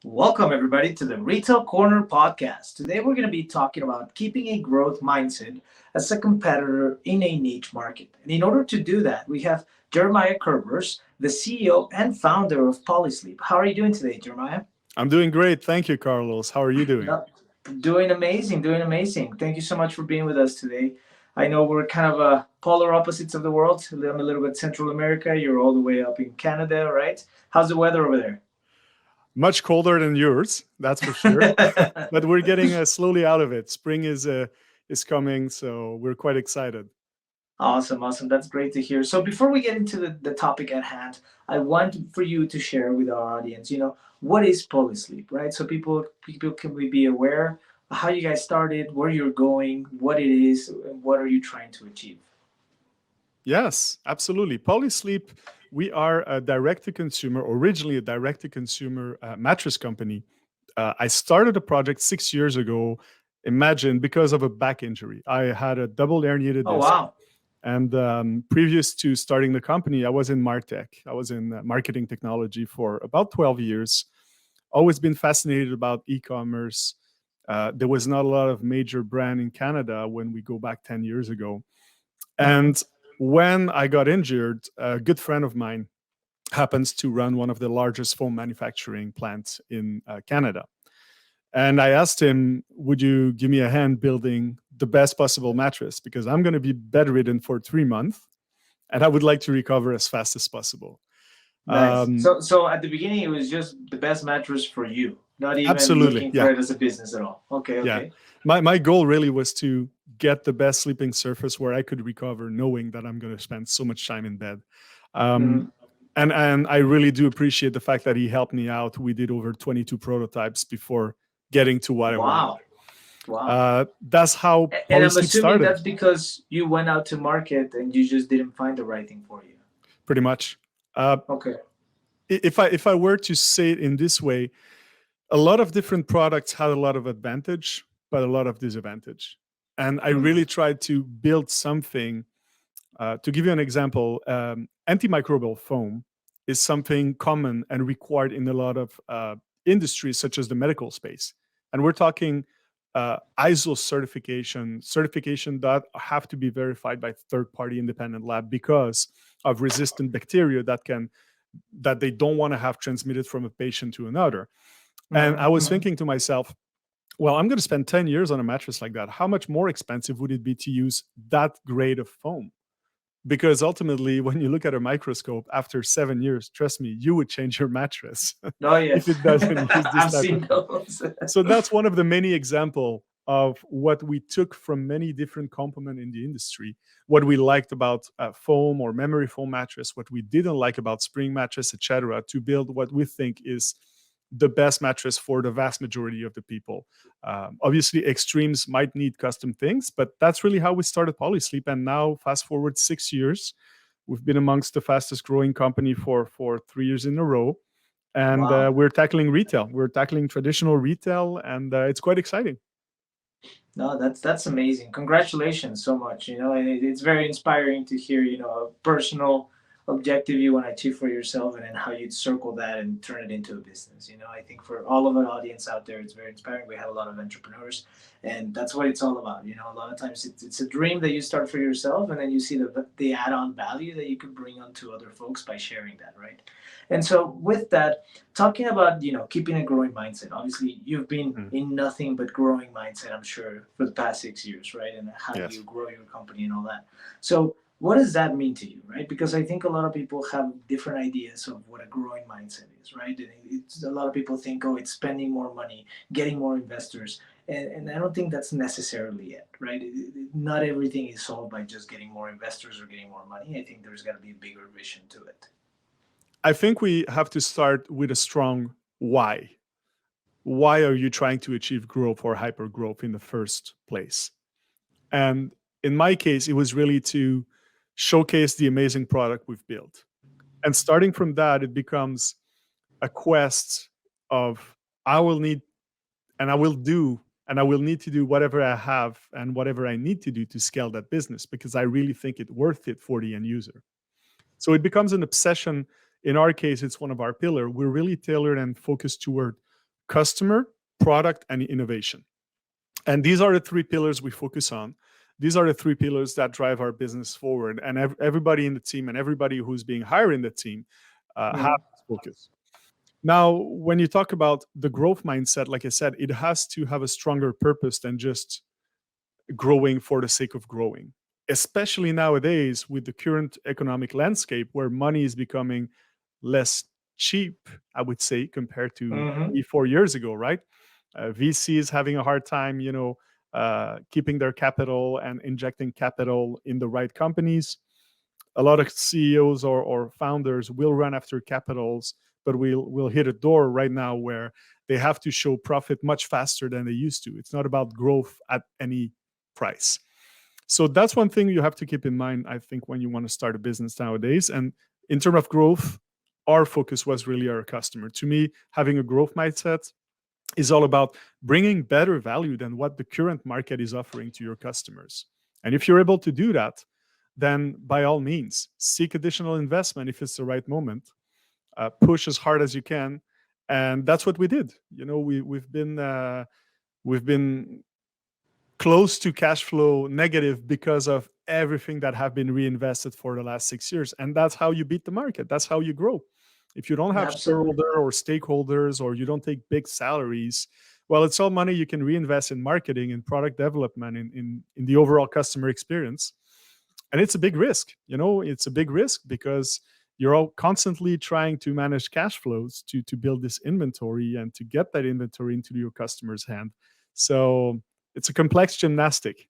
Welcome, everybody, to the Retail Corner podcast. Today, we're going to be talking about keeping a growth mindset as a competitor in a niche market. And in order to do that, we have Jeremiah Kerbers, the CEO and founder of Polysleep. How are you doing today, Jeremiah? I'm doing great. Thank you, Carlos. How are you doing? No, doing amazing, doing amazing. Thank you so much for being with us today. I know we're kind of polar opposites of the world. I'm a little bit Central America. You're all the way up in Canada, right? How's the weather over Much colder than yours, that's for sure. there? But we're getting slowly out of it. Spring is coming, so we're quite excited. Awesome, awesome. That's great to hear. So before we get into the topic at hand, I want for you to share with our audience, what is Polysleep, right? So people can we be aware how you guys started, where you're going, what it is, and what are you trying to achieve? Yes, absolutely. Polysleep, we are a direct-to-consumer, originally a direct-to-consumer mattress company. I started a project 6 years ago. Imagine because of a back injury, I had a double herniated Oh disc. wow. And previous to starting the company, I was in Martech. I was in marketing technology for about 12 years. Always been fascinated about e-commerce. There was not a lot of major brand in Canada when we go back 10 years ago. Mm-hmm. And when I got injured, a good friend of mine happens to run one of the largest foam manufacturing plants in Canada. And I asked him, would you give me a hand building the best possible mattress? Because I'm going to be bedridden for 3 months and I would like to recover as fast as possible. Nice. Um, So at the beginning it was just the best mattress for you, not even Absolutely. looking for Yeah. it as a business at all. Okay, Yeah. okay. My goal really was to get the best sleeping surface where I could recover, knowing that I'm going to spend so much time in bed. Um, Mm-hmm. and I really do appreciate the fact that he helped me out. We did over 22 prototypes before getting to what I wanted. Wow. Wow. That's how And I'm Polysleep assuming started, that's because you went out to market and you just didn't find the right thing for you. pretty much. Uh, Okay. if I were to say it in this way, a lot of different products had a lot of advantage, but a lot of disadvantage. And I Mm. really tried to build something. To give you an example, antimicrobial foam is something common and required in a lot of industries, such as the medical space. And we're talking ISO certification that have to be verified by third-party independent lab because of resistant bacteria that they don't want to have transmitted from a patient to another. And I Mm-hmm. was Mm-hmm. thinking to myself, well, I'm going to spend 10 years on a mattress like that. How much more expensive would it be to use that grade of foam? Because ultimately, when you look at a microscope after 7 years, trust me, you would change your mattress Oh if yes, it doesn't use this I've type of seen foam. those. So that's one of the many example of what we took from many different components in the industry. What we liked about foam or memory foam mattress, what we didn't like about spring mattress, etc., to build what we think is the best mattress for the vast majority of the people. Obviously, extremes might need custom things, but that's really how we started Polysleep. And now, fast forward 6 years, we've been amongst the fastest growing company for 3 years in a row, and Wow. we're tackling retail. We're tackling traditional retail, and it's quite exciting. No, that's amazing. Congratulations so much. And it's very inspiring to hear, a personal objective you want to achieve for yourself and then how you'd circle that and turn it into a business. I think for all of our audience out there, it's very inspiring. We have a lot of entrepreneurs and that's what it's all about. A lot of times it's a dream that you start for yourself and then you see the add-on value that you could bring onto other folks by sharing that, right? And so with that, talking about keeping a growing mindset, obviously you've been Mm. in nothing but growing mindset, I'm sure, for the past 6 years, right? And how do you Yes. grow your company and all that. So what does that mean to you, right? Because I think a lot of people have different ideas of what a growing mindset is, right? And it's a lot of people think, oh, it's spending more money, getting more investors, and I don't think that's necessarily it, right? Not everything is solved by just getting more investors or getting more money. I think there's got to be a bigger vision to it. I think we have to start with a strong why. Why are you trying to achieve growth or hyper growth in the first place? And in my case, it was really to showcase the amazing product we've built. And starting from that, it becomes a quest of I will need and I will do and I will need to do whatever I have and whatever I need to do to scale that business because I really think it's worth it for the end user. So it becomes an obsession. In our case, it's one of our pillar. We're really tailored and focused toward customer, product, and innovation. And these are the three pillars we focus on. These are the three pillars that drive our business forward. And everybody in the team and everybody who's being hired in the team have Mm, this focus. Now, when you talk about the growth mindset, like I said, it has to have a stronger purpose than just growing for the sake of growing, especially nowadays with the current economic landscape where money is becoming less cheap, I would say, compared to mhm. 3 4 years ago, right? VCs having a hard time, keeping their capital and injecting capital in the right companies. A lot of CEOs or founders will run after capitals, but we'll hit a door right now where they have to show profit much faster than they used to. It's not about growth at any price. So that's one thing you have to keep in mind, I think, when you want to start a business nowadays. And in terms of growth, our focus was really our customer. To me, having a growth mindset is all about bringing better value than what the current market is offering to your customers. And if you're able to do that, then by all means, seek additional investment if it's the right moment. Push as hard as you can, and that's what we did. We've been close to cash flow negative because of everything that have been reinvested for the last 6 years, and that's how you beat the market. That's how you grow. If you don't have Absolutely. shareholder or stakeholders, or you don't take big salaries, well, it's all money you can reinvest in marketing, in product development, in the overall customer experience. And it's a big risk. It's a big risk because you're all constantly trying to manage cash flows to build this inventory and to get that inventory into your customer's hand. So it's a complex gymnastic.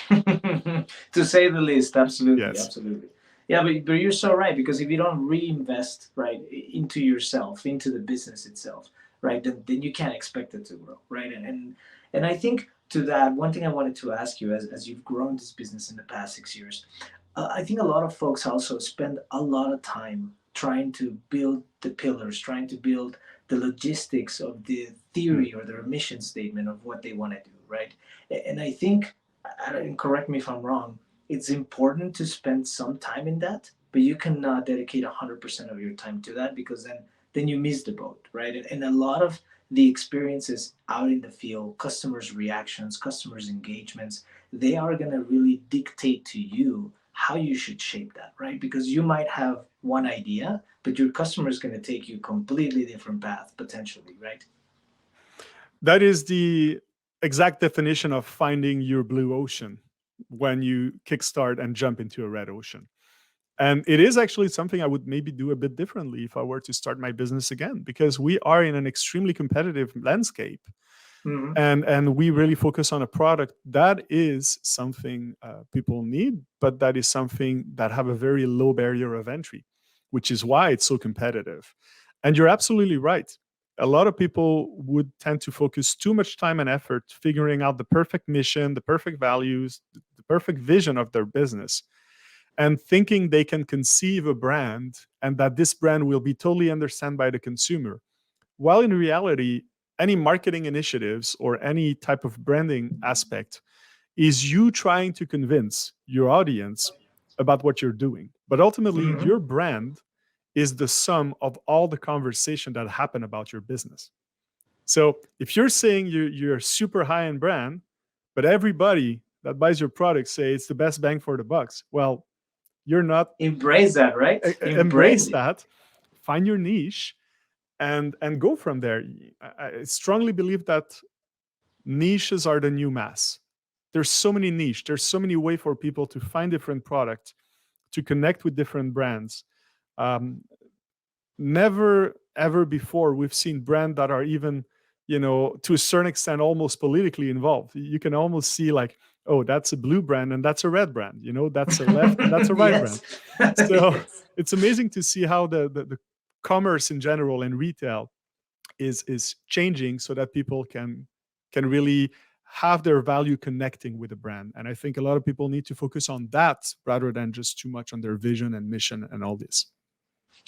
To say the least, absolutely, Yes. absolutely. Yeah, but you're so right, because if you don't reinvest right into yourself, into the business itself, right, then you can't expect it to grow, right? And I think to that, one thing I wanted to ask you, as you've grown this business in the past 6 years, I think a lot of folks also spend a lot of time trying to build the pillars, trying to build the logistics of the Mm. theory or their mission statement of what they want to do, right? And I think, and correct me if I'm wrong, it's important to spend some time in that, but you cannot dedicate 100% of your time to that, because then you miss the boat, right? And a lot of the experiences out in the field, customers' reactions, customers' engagements, they are going to really dictate to you how you should shape that, right? Because you might have one idea, but your customer is going to take you completely different path potentially, right? That is the exact definition of finding your blue ocean when you kickstart and jump into a red ocean. And it is actually something I would maybe do a bit differently if I were to start my business again, because we are in an extremely competitive landscape. Mm-hmm. And we really focus on a product that is something people need, but that is something that have a very low barrier of entry, which is why it's so competitive. And you're absolutely right. A lot of people would tend to focus too much time and effort figuring out the perfect mission, the perfect values, the perfect vision of their business, and thinking they can conceive a brand and that this brand will be totally understood by the consumer, while in reality, any marketing initiatives or any type of branding aspect is you trying to convince your audience about what you're doing. But ultimately, Mm-hmm. your brand is the sum of all the conversation that happen about your business. So if you're saying you're a super high end brand, but everybody that buys your product say it's the best bang for the bucks, well, you're not. Embrace that, right? Embrace Embrace it. that, find your niche, and go from there. I strongly believe that niches are the new mass. There's so many niche. There's so many way for people to find different products, to connect with different brands. Um, Never ever before we've seen brands that are even, to a certain extent, almost politically involved. You can almost see like, oh, that's a blue brand and that's a red brand. That's a left and that's a right brand. Yes. So Yes. it's amazing to see how the commerce in general and retail is changing so that people can really have their value connecting with the brand. And I think a lot of people need to focus on that rather than just too much on their vision and mission and all this.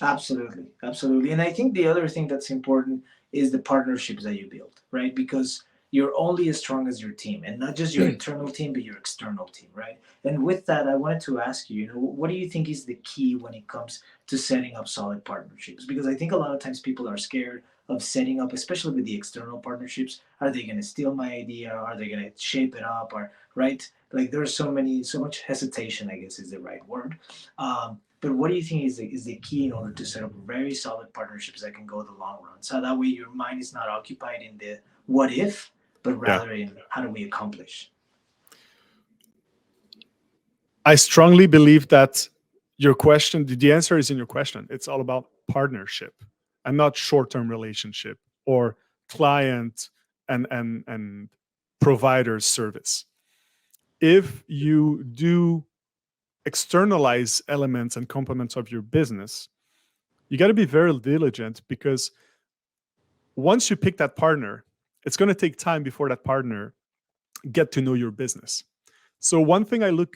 Absolutely, absolutely. And I think the other thing that's important is the partnerships that you build, right? Because you're only as strong as your team, and not just your internal team, but your external team, right? And with that, I wanted to ask you, what do you think is the key when it comes to setting up solid partnerships? Because I think a lot of times people are scared of setting up, especially with the external partnerships? Are they going to steal my idea? Are they going to shape it up? Or right? Like there's so much hesitation, I guess is the right word. But what do you think is the key in order to set up very solid partnerships that can go the long run? So that way your mind is not occupied in the what if, but Yeah. rather in how do we accomplish? I strongly believe that your question, the answer is in your question. It's all about partnership and not short-term relationship or client and provider service. If you do externalize elements and components of your business, you got to be very diligent because once you pick that partner, it's going to take time before that partner get to know your business. So one thing I look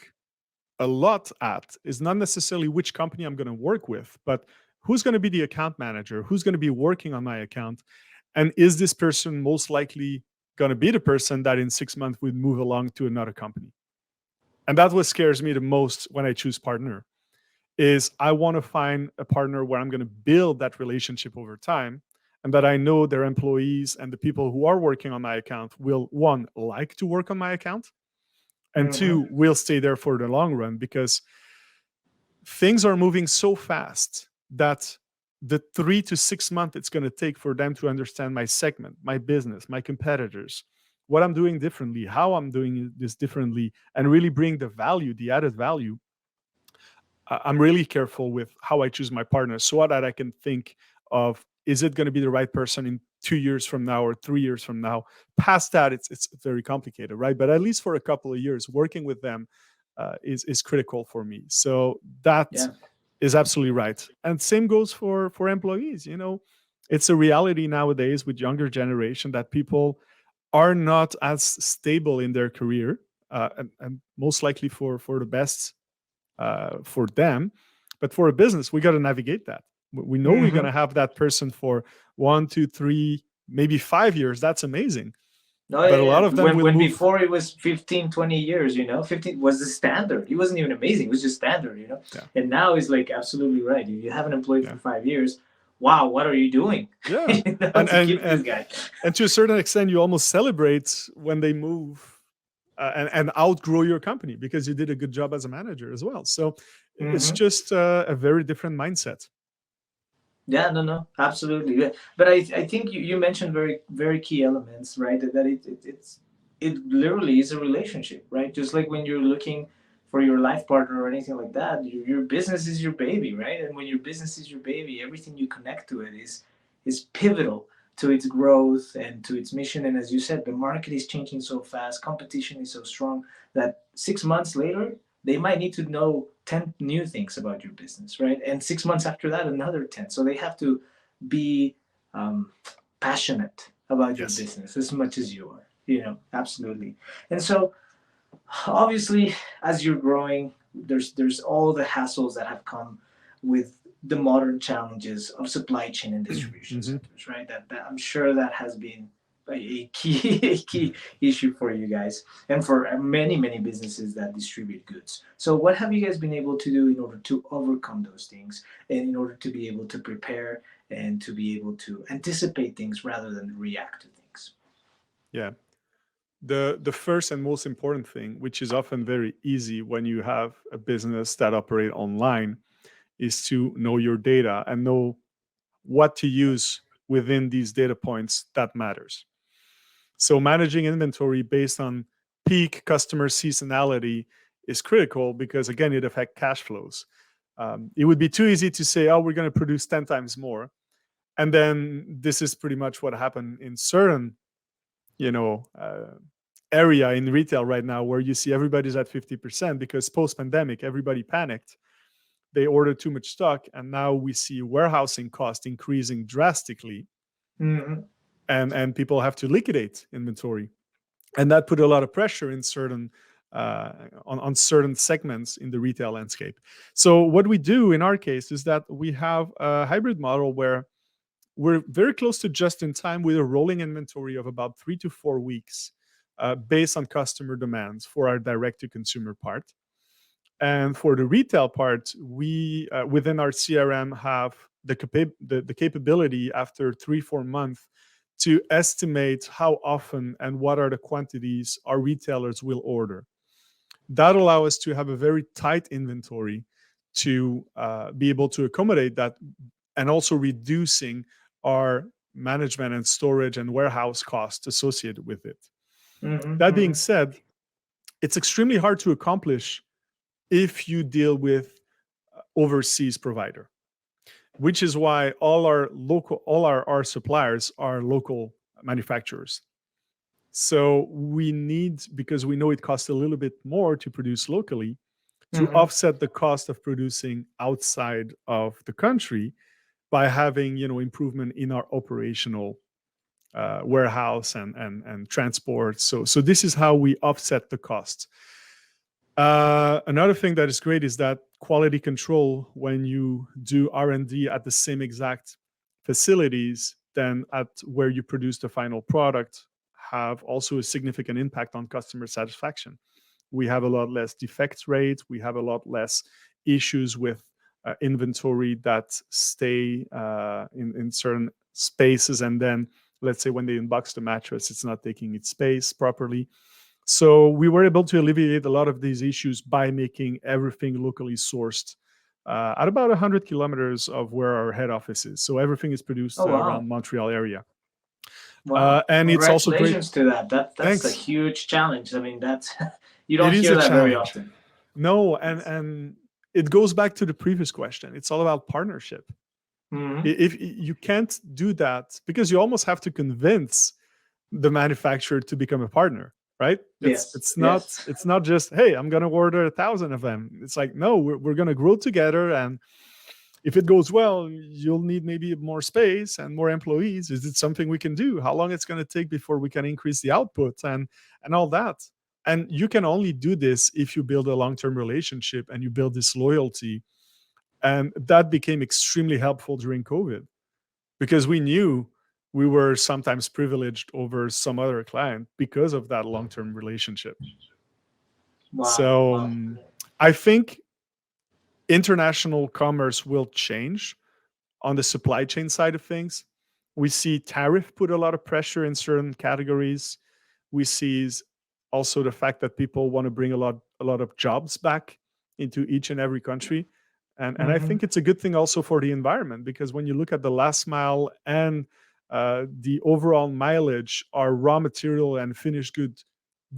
a lot at is not necessarily which company I'm going to work with, but who's going to be the account manager, who's going to be working on my account, and is this person most likely going to be the person that in 6 months would move along to another company? And that's what scares me the most when I choose partner is I want to find a partner where I'm going to build that relationship over time and that I know their employees and the people who are working on my account will one like to work on my account and Mm-hmm. two will stay there for the long run because things are moving so fast that the 3 to 6 months it's going to take for them to understand my segment, my business, my competitors, what I'm doing differently, how I'm doing this differently, and really bring the value, the added value. I'm really careful with how I choose my partner so that I can think of is it going to be the right person in 2 years from now or 3 years from now. Past that, it's very complicated, right? But at least for a couple of years, working with them is critical for me. So that Yeah. is absolutely right. And same goes for employees. You know, it's a reality nowadays with younger generation that people are not as stable in their career, and most likely for the best for them. But for a business, we got to navigate that. We know we're going Mm-hmm. to have that person for 1, 2, 3, maybe 5 years. That's amazing. No, But a yeah, lot yeah. of them will When move. before it was 15, 20 years, 15 was the standard. It wasn't even amazing. It was just standard. Yeah, And now it's like absolutely right. If you have an employee yeah, for 5 years, wow, what are you doing? yeah. And To and keep this and guy. and to a certain extent, you almost celebrate when they move and outgrow your company because you did a good job as a manager as well. So it's Mm-hmm. just a very different mindset. Yeah, no, no, absolutely. Yeah. But I think you mentioned very key elements, right? That it literally is a relationship, right? Just like when you're looking for your life partner or anything like that, your business is your baby, right? And when your business is your baby, everything you connect to it is pivotal to its growth and to its mission. And as you said, the market is changing so fast, competition is so strong that 6 months later, they might need to know 10 new things about your business, right? And 6 months after that, another 10. So they have to be um, passionate about your Yes. business as much as you are, absolutely. And so obviously, as you're growing, there's all the hassles that have come with the modern challenges of supply chain and distribution Hmm. centers, right? That I'm sure that has been a key a key issue for you guys and for many businesses that distribute goods. So what have you guys been able to do in order to overcome those things and in order to be able to prepare and to be able to anticipate things rather than react to things? Yeah. The first and most important thing, which is often very easy when you have a business that operate online, is to know your data and know what to use within these data points that matters. So managing inventory based on peak customer seasonality is critical because again it affects cash flows. It would be too easy to say, oh, we're going to produce 10 times more, and then this is pretty much what happened in certain you know uh, area in retail right now where you see everybody's at 50% because post pandemic everybody panicked, they ordered too much stock, and now we see warehousing cost increasing drastically, Mm-hmm. and people have to liquidate inventory, and that put a lot of pressure in certain on certain segments in the retail landscape. So what we do in our case is that we have a hybrid model where we're very close to just in time with a rolling inventory of about 3 to 4 weeks based on customer demands for our direct to consumer part. And for the retail part, we within our CRM have the capability after 3-4 months to estimate how often and what are the quantities our retailers will order. That allow us to have a very tight inventory to be able to accommodate that, and also reducing our management and storage and warehouse costs associated with it. Mm-hmm, That being mm-hmm. said, it's extremely hard to accomplish if you deal with overseas provider, which is why all our suppliers are local manufacturers. So we need, because we know it costs a little bit more to produce locally, to Mm-hmm. offset the cost of producing outside of the country by having improvement in our operational warehouse and transport. So this is how we offset the costs. Another thing that is great is that quality control, when you do R&D at the same exact facilities than at where you produce the final product, have also a significant impact on customer satisfaction. We have a lot less defect rate. We have a lot less issues with inventory that stay in certain spaces, and then let's say when they unbox the mattress, it's not taking its space properly. So we were able to alleviate a lot of these issues by making everything locally sourced at about 100 kilometers of where our head office is. So everything is produced Oh wow. around Montreal area. Wow. And it's also great. Congratulations to that. That's a Thanks. huge challenge. I mean, that's you It don't is hear a that very challenge. often. No, and Yes. and it goes back to the previous question. It's all about partnership. Mm-hmm. If you can't do that, because you almost have to convince the manufacturer to become a partner, right? it's Yes. it's not Yes. it's not just, hey, I'm going to order 1,000 of them. It's like, no, we're going to grow together, and if it goes well, you'll need maybe more space and more employees. Is it something we can do? How long it's going to take before we can increase the output and all that? And you can only do this if you build a long-term relationship and you build this loyalty. And that became extremely helpful during COVID, because we knew we were sometimes privileged over some other client because of that long-term relationship. Wow. So Wow. I think international commerce will change on the supply chain side of things. We see tariff put a lot of pressure in certain categories. We see also the fact that people want to bring a lot of jobs back into each and every country. And I Mm-hmm. think it's a good thing also for the environment, because when you look at the last mile and the overall mileage, our raw material and finished good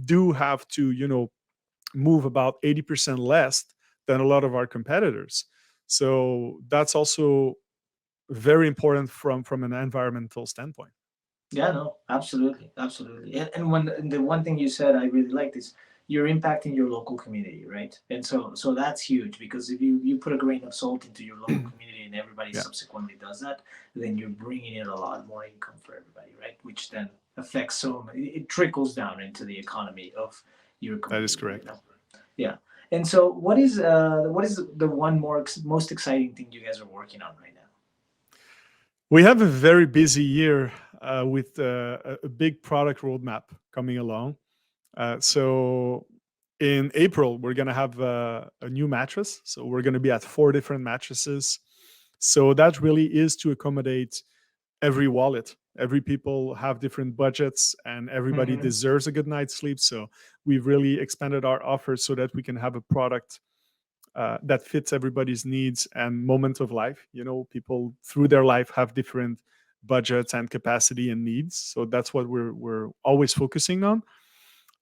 do have to move about 80% less than a lot of our competitors. So that's also very important from an environmental standpoint. Yeah, no, absolutely, absolutely. And when the one thing you said I really liked is you're impacting your local community, right? And so that's huge, because if you put a grain of salt into your local community and everybody Yeah, subsequently does that, then you're bringing in a lot more income for everybody, right? Which then affects it trickles down into the economy of your that is community, you correct. know? Yeah. And so what is the one most exciting thing you guys are working on right now? We have a very busy year with a big product roadmap coming along. So in April, we're going to have a new mattress. So we're going to be at 4 different mattresses. So that really is to accommodate every wallet. Every people have different budgets, and everybody Mm-hmm. deserves a good night's sleep. So we've really expanded our offers so that we can have a product that fits everybody's needs and moment of life. People through their life have different budgets and capacity and needs. So that's what we're always focusing on.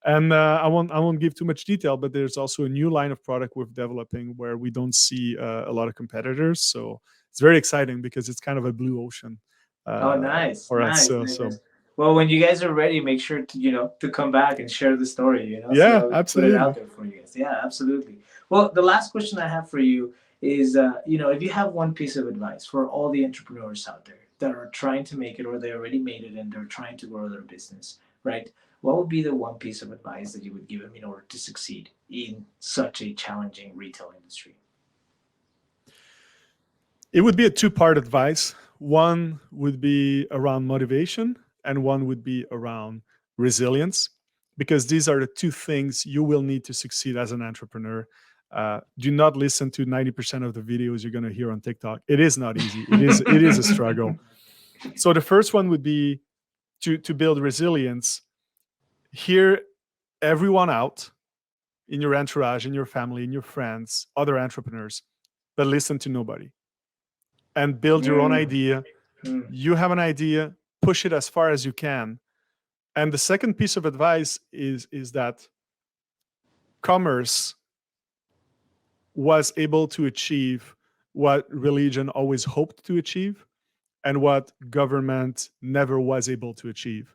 And I won't give too much detail, but there's also a new line of product we're developing where we don't see a lot of competitors. So it's very exciting because it's kind of a blue ocean Oh, nice, for us. nice, So nice, so nice. Well, when you guys are ready, make sure to to come back and share the story. So yeah, that we can put it out absolutely. there for you guys. Yeah, absolutely. Well, the last question I have for you is, if you have one piece of advice for all the entrepreneurs out there that are trying to make it, or they already made it and they're trying to grow their business, right? What would be the one piece of advice that you would give them in order to succeed in such a challenging retail industry? It would be a two-part advice. One would be around motivation, and one would be around resilience, because these are the two things you will need to succeed as an entrepreneur. Do not listen to 90% of the videos you're going to hear on TikTok. It is not easy. It is a struggle. So the first one would be to build resilience. Hear everyone out in your entourage, in your family, in your friends, other entrepreneurs, but listen to nobody and build your own idea. You have an idea, push it as far as you can. And the second piece of advice is that commerce was able to achieve what religion always hoped to achieve and what government never was able to achieve,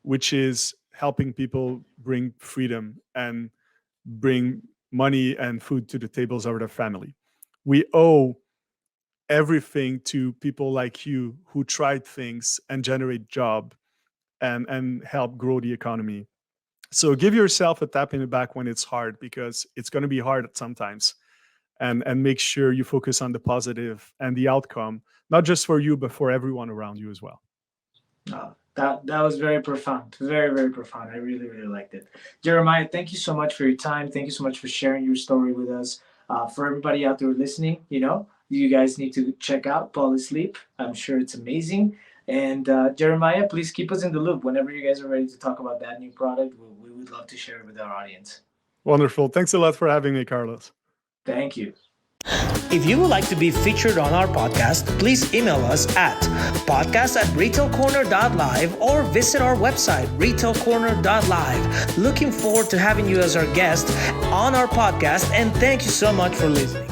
which is helping people bring freedom and bring money and food to the tables of their family. We owe everything to people like you who tried things and generate job and help grow the economy. So give yourself a tap in the back when it's hard, because it's going to be hard sometimes. And make sure you focus on the positive and the outcome, not just for you, but for everyone around you as well. That was very profound, very very profound. I really really liked it. Jeremiah, thank you so much for your time. Thank you so much for sharing your story with us. For everybody out there listening, you guys need to check out Polysleep. I'm sure it's amazing. And Jeremiah, please keep us in the loop whenever you guys are ready to talk about that new product. We would love to share it with our audience. Wonderful. Thanks a lot for having me, Carlos. Thank you. If you would like to be featured on our podcast, please email us at podcast@retailcorner.live or visit our website, retailcorner.live. Looking forward to having you as our guest on our podcast, and thank you so much for listening.